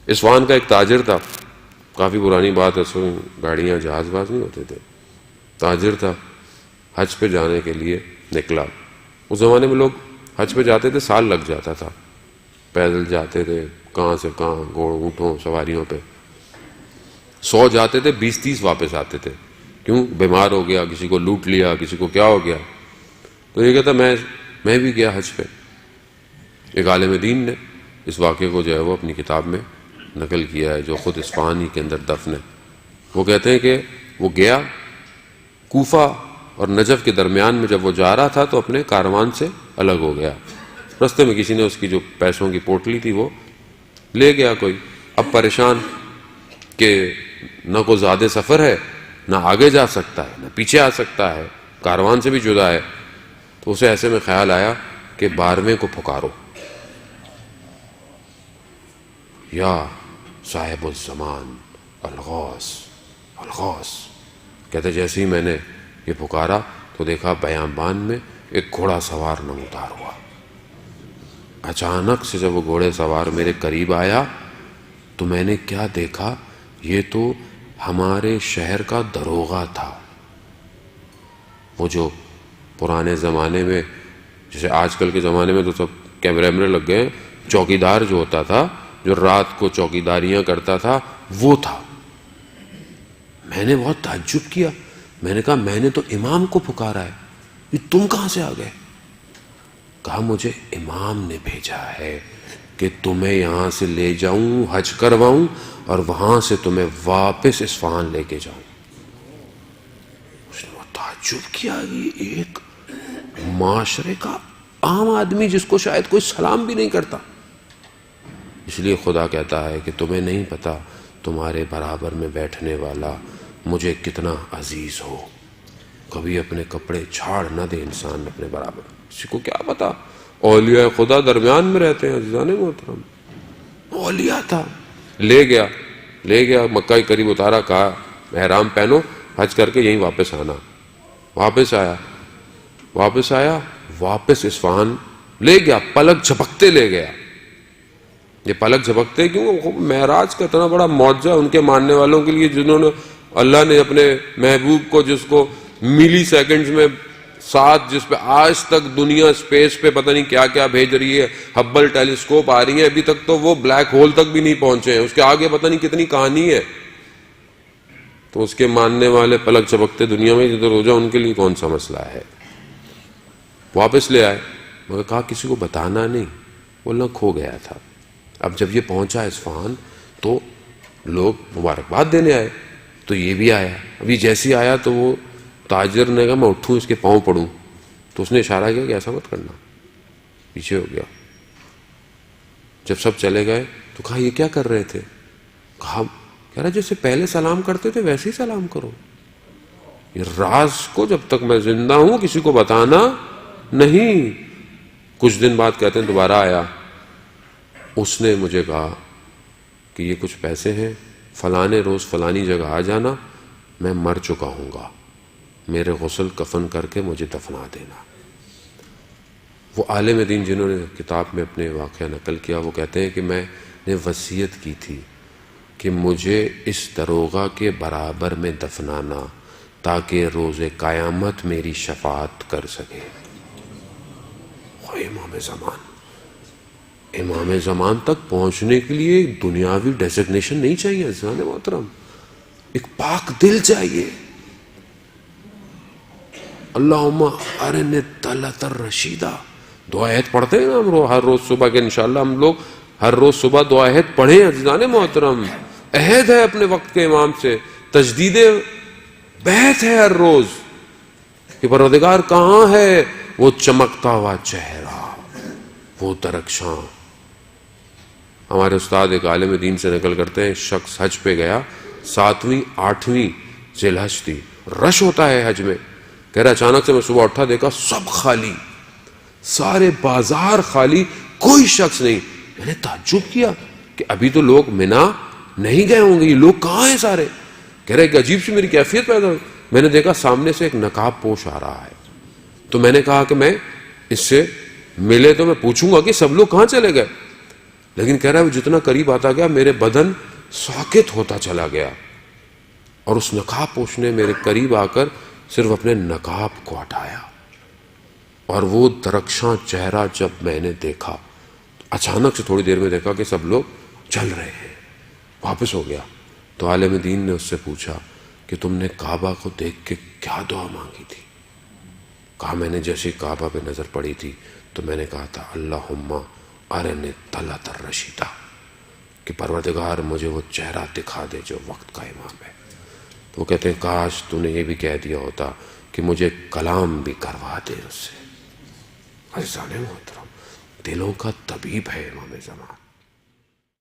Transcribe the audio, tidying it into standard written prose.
Isfahan کا ایک تاجر تھا، کافی پرانی بات ہے، اس میں گاڑیاں جہاز باز نہیں ہوتے تھے، تاجر تھا، حج پہ جانے کے لیے نکلا۔ اس زمانے میں لوگ حج پہ جاتے تھے، سال لگ جاتا تھا، پیدل جاتے تھے، کہاں سے کہاں، گھوڑ اونٹوں سواریوں پہ، 100 جاتے تھے، 20-30 واپس آتے تھے۔ کیوں؟ بیمار ہو گیا، کسی کو لوٹ لیا، کسی کو کیا ہو گیا۔ تو یہ کہتا میں بھی گیا حج پہ۔ ایک عالم دین نے اس واقعے کو جو ہے وہ اپنی کتاب میں نقل کیا ہے، جو خود اصفہان ہی کے اندر دفن ہے۔ وہ کہتے ہیں کہ وہ گیا کوفہ اور نجف کے درمیان میں، جب وہ جا رہا تھا تو اپنے کاروان سے الگ ہو گیا۔ رستے میں کسی نے اس کی جو پیسوں کی پوٹلی تھی وہ لے گیا کوئی۔ اب پریشان کہ نہ کوئی زیادہ سفر ہے، نہ آگے جا سکتا ہے، نہ پیچھے آ سکتا ہے، کاروان سے بھی جدا ہے۔ تو اسے ایسے میں خیال آیا کہ 12ویں کو پکارو، یا صاحب الزمان الغوث الغوث۔ کہتے جیسے ہی میں نے یہ پکارا تو دیکھا بیابان میں ایک گھوڑا سوار نمودار ہوا۔ اچانک سے جب وہ گھوڑے سوار میرے قریب آیا تو میں نے کیا دیکھا، یہ تو ہمارے شہر کا دروغہ تھا۔ وہ جو پرانے زمانے میں، جیسے آج کل کے زمانے میں تو سب کیمرے لگ گئے، چوکیدار جو ہوتا تھا، جو رات کو چوکیداریاں کرتا تھا، وہ تھا۔ میں نے بہت تعجب کیا، میں نے کہا میں نے تو امام کو پکارا ہے، یہ تم کہاں سے آ گئے؟ کہا مجھے امام نے بھیجا ہے کہ تمہیں یہاں سے لے جاؤں، حج کرواؤں، اور وہاں سے تمہیں واپس اصفہان لے کے جاؤں۔ اس نے بہت تعجب کیا، یہ ایک معاشرے کا عام آدمی جس کو شاید کوئی سلام بھی نہیں کرتا۔ اس لیے خدا کہتا ہے کہ تمہیں نہیں پتا تمہارے برابر میں بیٹھنے والا مجھے کتنا عزیز ہو۔ کبھی اپنے کپڑے چھاڑ نہ دے انسان اپنے برابر، کسی کو کیا پتا، اولیاء خدا درمیان میں رہتے ہیں۔ عزیزان محترم، اولیاء تھا، لے گیا مکہ کے قریب اتارا، کہا احرام پہنو، حج کر کے یہیں واپس آنا۔ واپس آیا واپس اصفہان لے گیا، پلک جھپکتے لے گیا۔ یہ پلک جھپکتے کیوں؟ معراج کا اتنا بڑا معجزہ ان کے ماننے والوں کے لیے، جنہوں نے اللہ نے اپنے محبوب کو، جس کو ملی سیکنڈز میں ساتھ، جس پہ آج تک دنیا اسپیس پہ پتہ نہیں کیا کیا بھیج رہی ہے، ہبل ٹیلیسکوپ آ رہی ہیں، ابھی تک تو وہ بلیک ہول تک بھی نہیں پہنچے ہیں، اس کے آگے پتہ نہیں کتنی کہانی ہے۔ تو اس کے ماننے والے پلک جھپکتے دنیا میں جدھر ہو جائے، ان کے لیے کون سا مسئلہ ہے؟ واپس لے آئے، مگر کہا کسی کو بتانا نہیں، بولنا کھو گیا تھا۔ اب جب یہ پہنچا اصفہان تو لوگ مبارکباد دینے آئے، تو یہ بھی آیا۔ ابھی جیسے آیا تو وہ تاجر نے کہا میں اٹھوں اس کے پاؤں پڑوں، تو اس نے اشارہ کیا کہ ایسا مت کرنا، پیچھے ہو گیا۔ جب سب چلے گئے تو کہا یہ کیا کر رہے تھے؟ کہہ رہا جیسے پہلے سلام کرتے تھے ویسے ہی سلام کرو، یہ راز کو جب تک میں زندہ ہوں کسی کو بتانا نہیں۔ کچھ دن بعد کہتے ہیں دوبارہ آیا، اس نے مجھے کہا کہ یہ کچھ پیسے ہیں، فلانے روز فلانی جگہ آ جانا، میں مر چکا ہوں گا، میرے غسل کفن کر کے مجھے دفنا دینا۔ وہ عالم دین جنہوں نے کتاب میں اپنے واقعہ نقل کیا، وہ کہتے ہیں کہ میں نے وصیت کی تھی کہ مجھے اس دروغہ کے برابر میں دفنانا تاکہ روز قیامت میری شفاعت کر سکے۔ امام زمان تک پہنچنے کے لیے دنیاوی ڈیزگنیشن نہیں چاہیے عزیزان محترم، ایک پاک دل چاہیے۔ اللہم ارنی الطلعۃ الرشیدہ، دعا عہد پڑھتے ہیں ہم ہر روز صبح کے، انشاءاللہ ہم لوگ ہر روز صبح دعا عہد پڑھیں عزیزان محترم۔ عہد ہے اپنے وقت کے امام سے، تجدید بیعت ہے ہر روز کہ پروردگار کہاں ہے وہ چمکتا ہوا چہرہ، وہ درخشاں۔ ہمارے استاد ایک عالم دین سے نقل کرتے ہیں، شخص حج پہ گیا، 7ویں 8ویں ذی الحج تھی، رش ہوتا ہے حج میں، کہہ رہا اچانک سے میں صبح اٹھا، دیکھا سب خالی، سارے بازار خالی، کوئی شخص نہیں۔ میں نے تعجب کیا کہ ابھی تو لوگ منا نہیں گئے ہوں گے، یہ لوگ کہاں ہیں سارے؟ کہہ رہے کہ عجیب سی میری کیفیت پیدا ہوئی، میں نے دیکھا سامنے سے ایک نقاب پوش آ رہا ہے، تو میں نے کہا کہ میں اس سے ملے تو میں پوچھوں گا کہ سب لوگ کہاں چلے گئے؟ لیکن کہہ رہا ہے وہ جتنا قریب آتا گیا میرے بدن ساکت ہوتا چلا گیا، اور اس نقاب پوش نے میرے قریب آ کر صرف اپنے نقاب کو ہٹایا، اور وہ درخشاں چہرہ جب میں نے دیکھا، اچانک سے تھوڑی دیر میں دیکھا کہ سب لوگ چل رہے ہیں، واپس ہو گیا۔ تو عالم دین نے اس سے پوچھا کہ تم نے کعبہ کو دیکھ کے کیا دعا مانگی تھی؟ کہا میں نے جیسے کعبہ پہ نظر پڑی تھی تو میں نے کہا تھا اللہم ارنی طلعت الرشیدہ، کہ پروردگار مجھے وہ چہرہ دکھا دے جو وقت کا امام ہے۔ تو وہ کہتے ہیں کاش تو نے یہ بھی کہہ دیا ہوتا کہ مجھے کلام بھی کروا دے اس سے۔ عزیزان محترم، دلوں کا طبیب ہے امام زمان۔